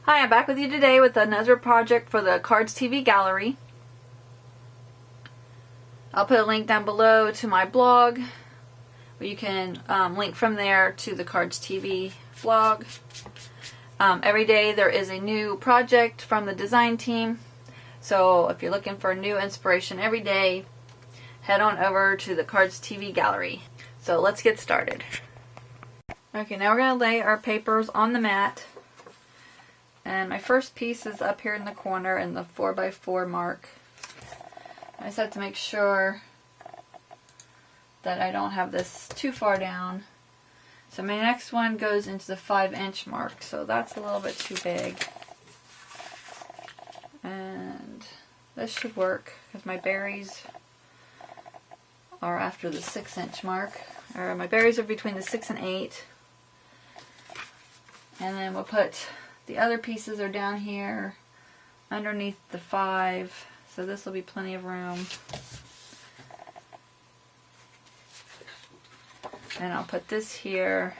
Hi, I'm back with you today with another project for the Cards TV gallery. I'll put a link down below to my blog where you can link from there to the Cards TV blog. Every day there is a new project from the design team. So if you're looking for new inspiration every day, head on over to the Cards TV gallery. So let's get started. Okay, now we're going to lay our papers on the mat. And my first piece is up here in the corner in the 4x4 mark. I just have to make sure that I don't have this too far down. So my next one goes into the 5-inch mark, so that's a little bit too big. And this should work because my berries are after the 6-inch mark. Or my berries are between the 6 and 8. And then we'll put the other pieces are down here underneath the 5, so this will be plenty of room. And I'll put this here.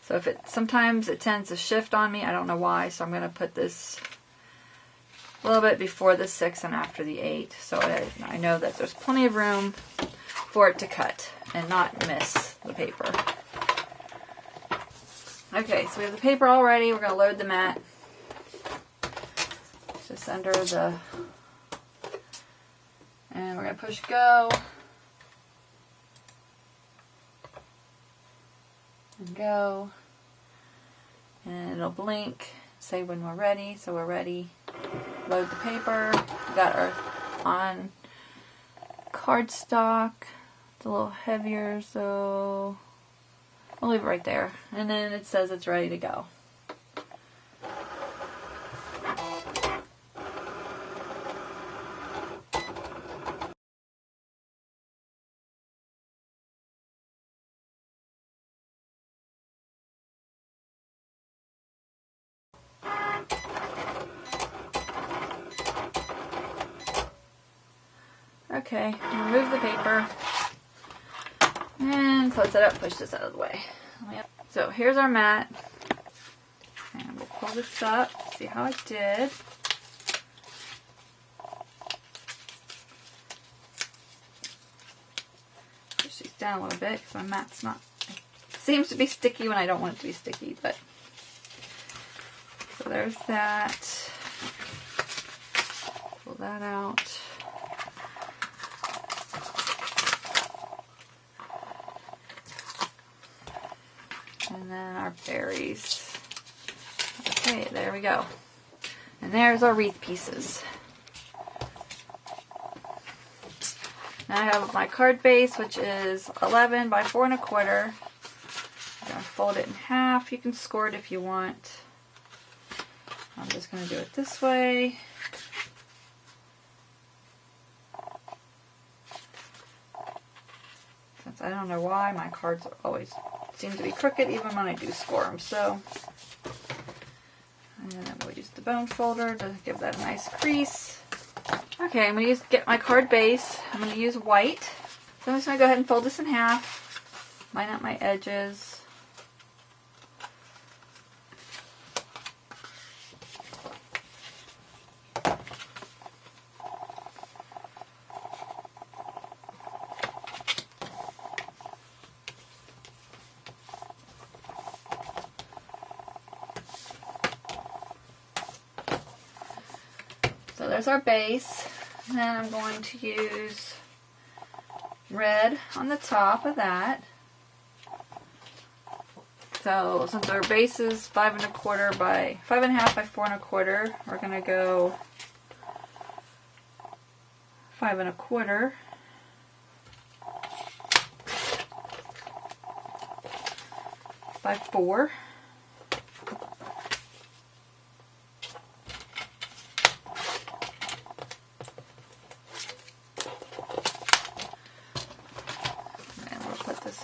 So if sometimes it tends to shift on me, I don't know why, so I'm going to put this a little bit before the 6 and after the 8, so I know that there's plenty of room for it to cut and not miss the paper. Okay, so we have the paper all ready. We're going to load the mat. Just under the... And we're going to push go. And go. And it'll blink, say when we're ready. So we're ready. Load the paper. We got our on cardstock. It's a little heavier, so... I'll leave it right there. And then it says it's ready to go. Okay, remove the paper. And close it up, push this out of the way. So here's our mat. And we'll pull this up, see how it did. Push these down a little bit because my mat's not, it seems to be sticky when I don't want it to be sticky, but. So there's that. Pull that out. And then our berries. Okay, there we go. And there's our wreath pieces. Now I have my card base, which is 11 by 4 1/4. I'm going to fold it in half. You can score it if you want. I'm just going to do it this way. Since I don't know why, my cards always seem to be crooked even when I do score them. So, and then we'll use the bone folder to give that a nice crease. Okay, I'm going to get my card base. I'm going to use white. So I'm just going to go ahead and fold this in half. Line up my edges. So there's our base. And then I'm going to use red on the top of that. So since our base is 5 1/4 by 5 1/2 by 4 1/4, we're going to go 5 1/4 by 4.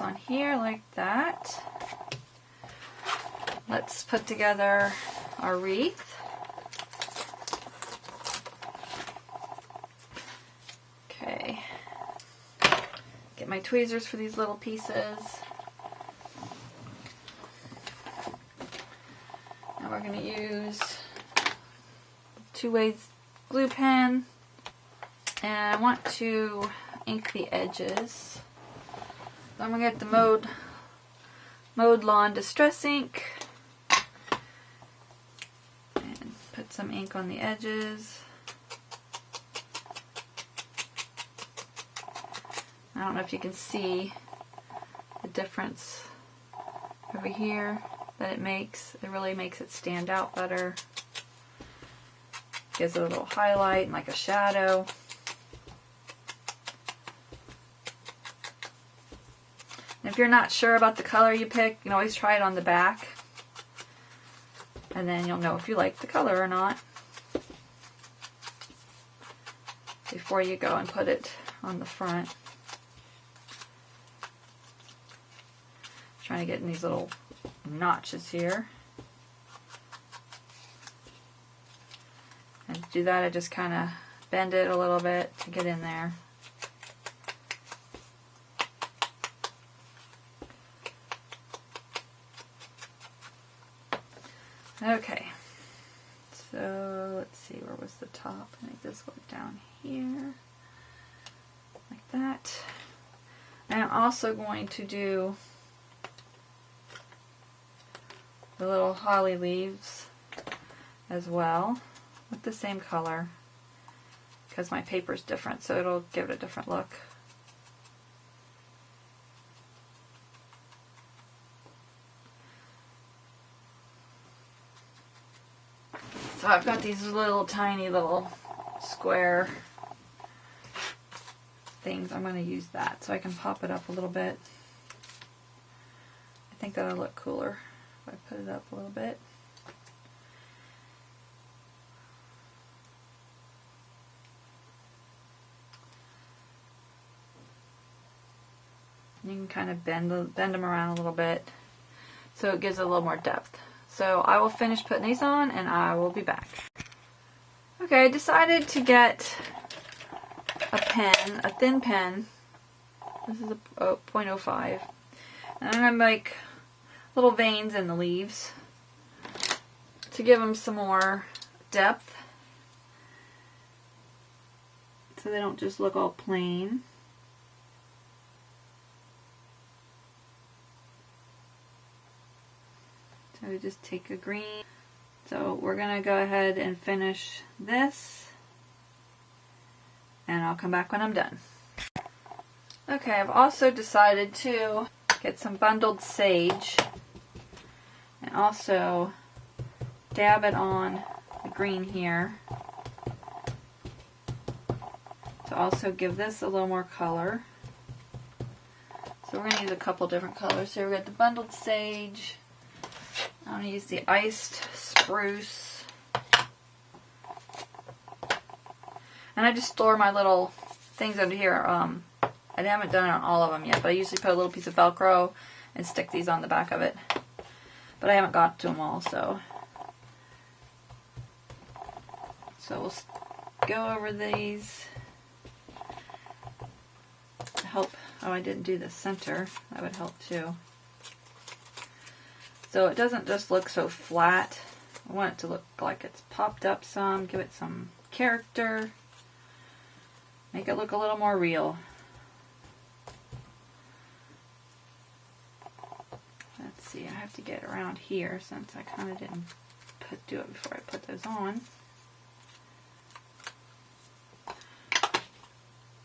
On here like that. Let's put together our wreath. Okay. Get my tweezers for these little pieces. going to use two-way glue pen, and I want to ink the edges. So I'm going to get the Mode Lawn Distress ink and put some ink on the edges. I don't know if you can see the difference over here that it makes. It really makes it stand out better. Gives it a little highlight and like a shadow. And if you're not sure about the color you pick, you can always try it on the back. And then you'll know if you like the color or not before you go and put it on the front. Trying to get in these little notches here. And to do that, I just kind of bend it a little bit to get in there. Okay, so let's see, where was the top? I think this went down here, like that. And I'm also going to do the little holly leaves as well with the same color, because my paper is different, so it'll give it a different look. So I've got these little tiny little square things. I'm going to use that so I can pop it up a little bit. I think that'll look cooler if I put it up a little bit. You can kind of bend them around a little bit so it gives it a little more depth. So I will finish putting these on and I will be back. Okay, I decided to get a pen, a thin pen. This is a 0.05. And I'm going to make little veins in the leaves to give them some more depth so they don't just look all plain. So we just take a green. So we're going to go ahead and finish this, and I'll come back when I'm done. Okay, I've also decided to get some bundled sage and also dab it on the green here to also give this a little more color. So we're going to use a couple different colors. Here we've got the bundled sage. I'm going to use the iced spruce. And I just store my little things under here. I haven't done it on all of them yet, but I usually put a little piece of Velcro and stick these on the back of it. But I haven't got to them all, so we'll go over these to help. Oh, I didn't do the center. That would help too. So it doesn't just look so flat. I want it to look like it's popped up some, give it some character, make it look a little more real. Let's see, I have to get around here since I kind of didn't do it before I put those on.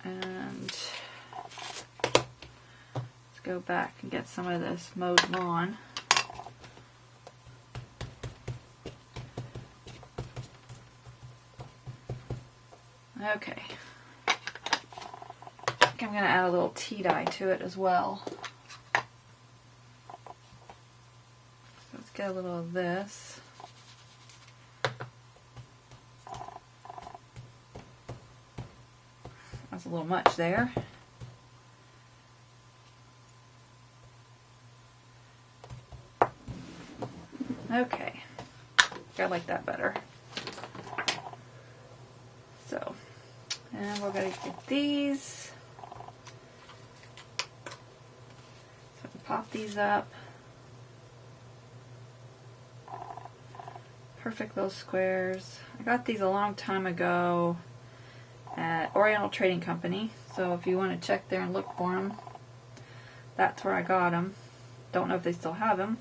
And let's go back and get some of this mowed lawn. Okay, I think I'm going to add a little tea dye to it as well. So let's get a little of this. That's a little much there. Okay, I like that better. So, and we're going to get these. So pop these up. perfect little squares. I got these a long time ago at Oriental Trading Company, so if you want to check there and look for them, that's where I got them. Don't know if they still have them.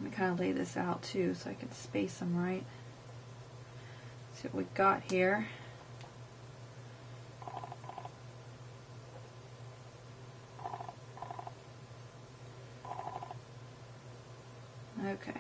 Let me kind of lay this out too so I can space them right. See what we got here. Okay.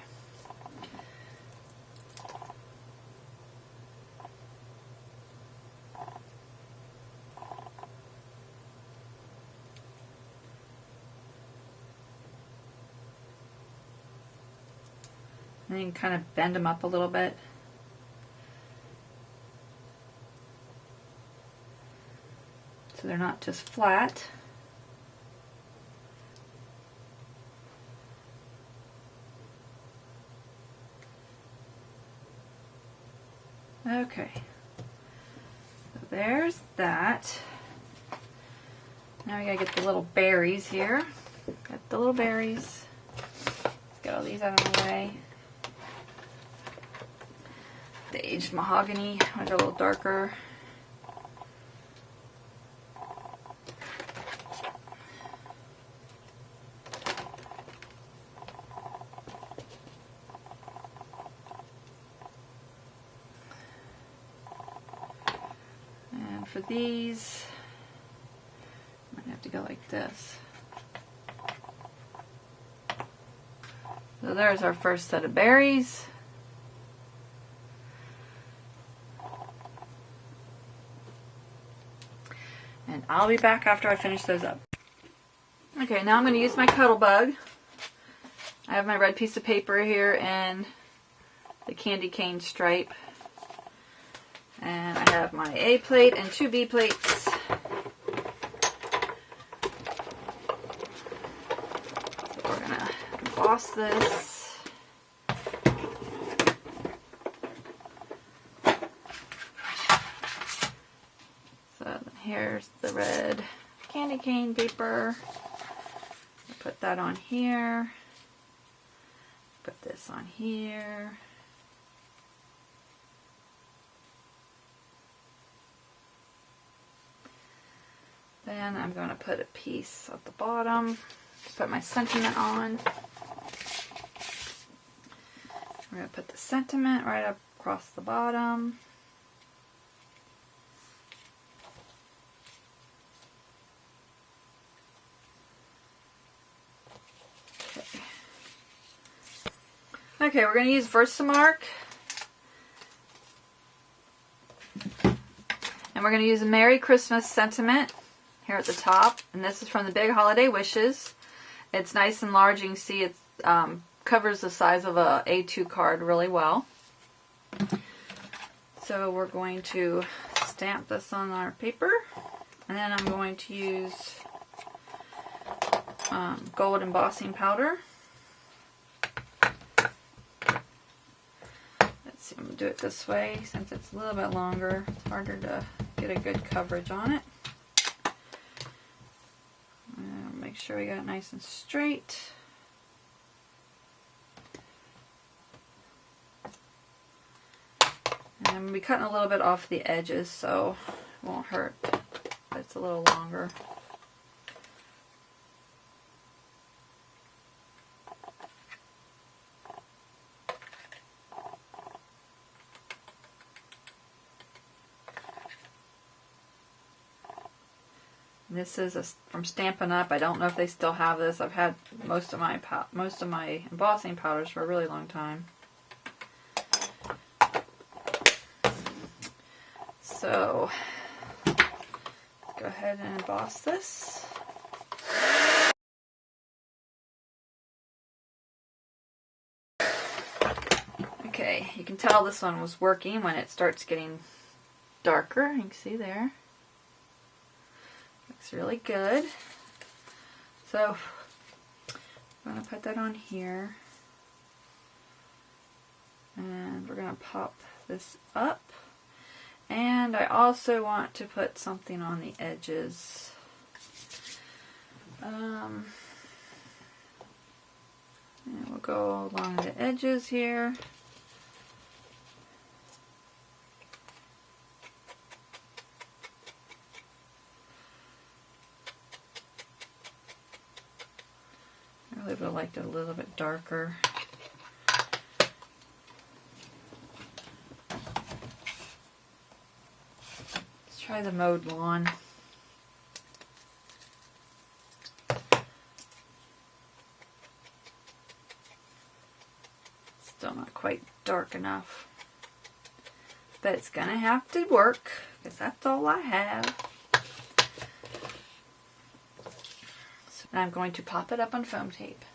And then you can kind of bend them up a little bit. So they're not just flat. Okay, so there's that. Now we gotta get the little berries here. Got the little berries. Let's get all these out of the way. The aged mahogany, I got a little darker. For these, I might have to go like this. So there's our first set of berries. And I'll be back after I finish those up. Okay, now I'm going to use my cuddle bug. I have my red piece of paper here and the candy cane stripe. And I have my A plate and 2 B plates. So we're going to emboss this. So here's the red candy cane paper. I'll put that on here. Put this on here. Then I'm going to put a piece at the bottom to put my sentiment on. We're going to put the sentiment right up across the bottom. Okay, we're going to use Versamark. And we're going to use a Merry Christmas sentiment here at the top, and this is from the Big Holiday Wishes. It's nice and large. You can see it covers the size of a A2 card really well. So we're going to stamp this on our paper, and then I'm going to use gold embossing powder. Let's see, I'm going to do it this way since it's a little bit longer. It's harder to get a good coverage on it. Make sure we got it nice and straight. And I'm going to be cutting a little bit off the edges so it won't hurt, but it's a little longer. This is from Stampin' Up. I don't know if they still have this. I've had most of my embossing powders for a really long time. So let's go ahead and emboss this. Okay, you can tell this one was working when it starts getting darker. You can see there. Looks really good. So I'm going to put that on here. And we're going to pop this up. And I also want to put something on the edges. go along the edges here. I really would have liked it a little bit darker. Let's try the mowed lawn. Still not quite dark enough, but it's gonna have to work because that's all I have. So I'm going to pop it up on foam tape.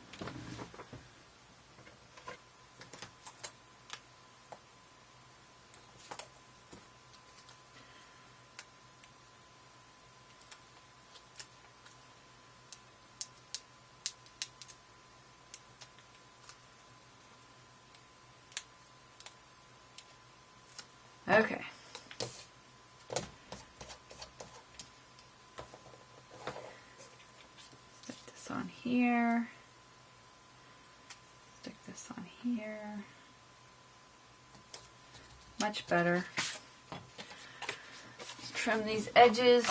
Okay. Stick this on here. Stick this on here. Much better. Let's trim these edges.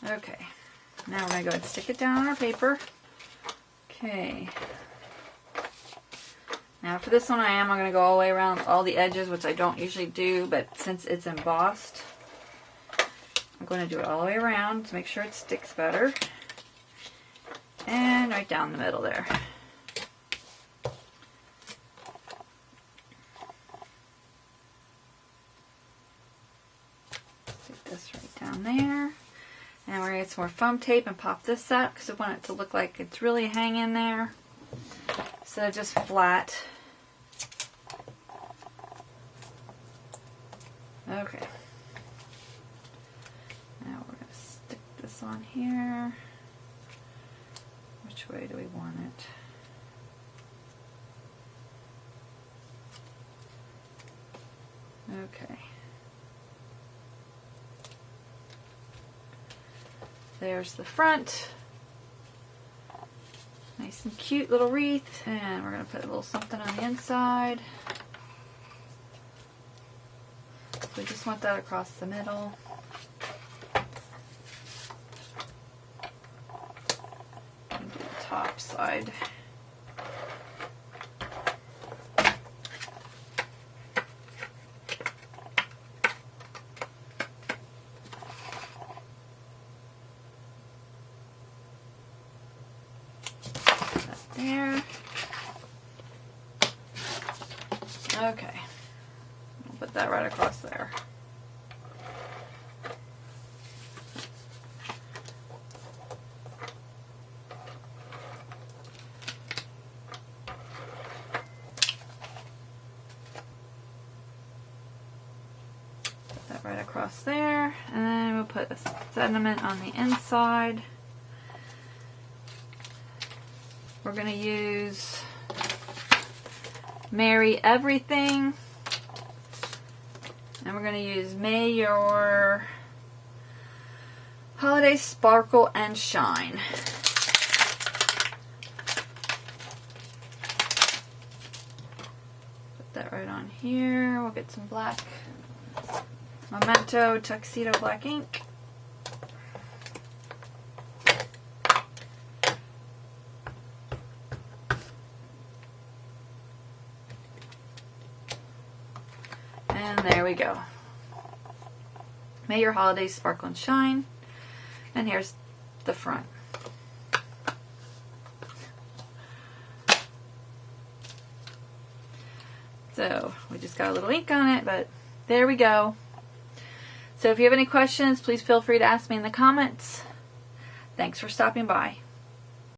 Okay. Now we're going to go ahead and stick it down on our paper. Okay. Now for this one I'm going to go all the way around all the edges, which I don't usually do, but since it's embossed, I'm going to do it all the way around to make sure it sticks better. And right down the middle there. Stick this right down there. And we're going to get some more foam tape and pop this up because I want it to look like it's really hanging there instead of just flat. Okay. Now we're going to stick this on here. Which way do we want it? Okay. There's the front. Nice and cute little wreath. And we're going to put a little something on the inside. We just want that across the middle. And do the top side. There. Okay. We'll put that right across there. Put that right across there. And then we'll put a sentiment on the inside. We're going to use Merry Everything. And we're going to use May Your Holiday Sparkle and Shine. Put that right on here. We'll get some black Memento Tuxedo black ink. And there we go. May your holidays sparkle and shine. And here's the front. So we just got a little ink on it, but there we go. So if you have any questions, please feel free to ask me in the comments. Thanks for stopping by.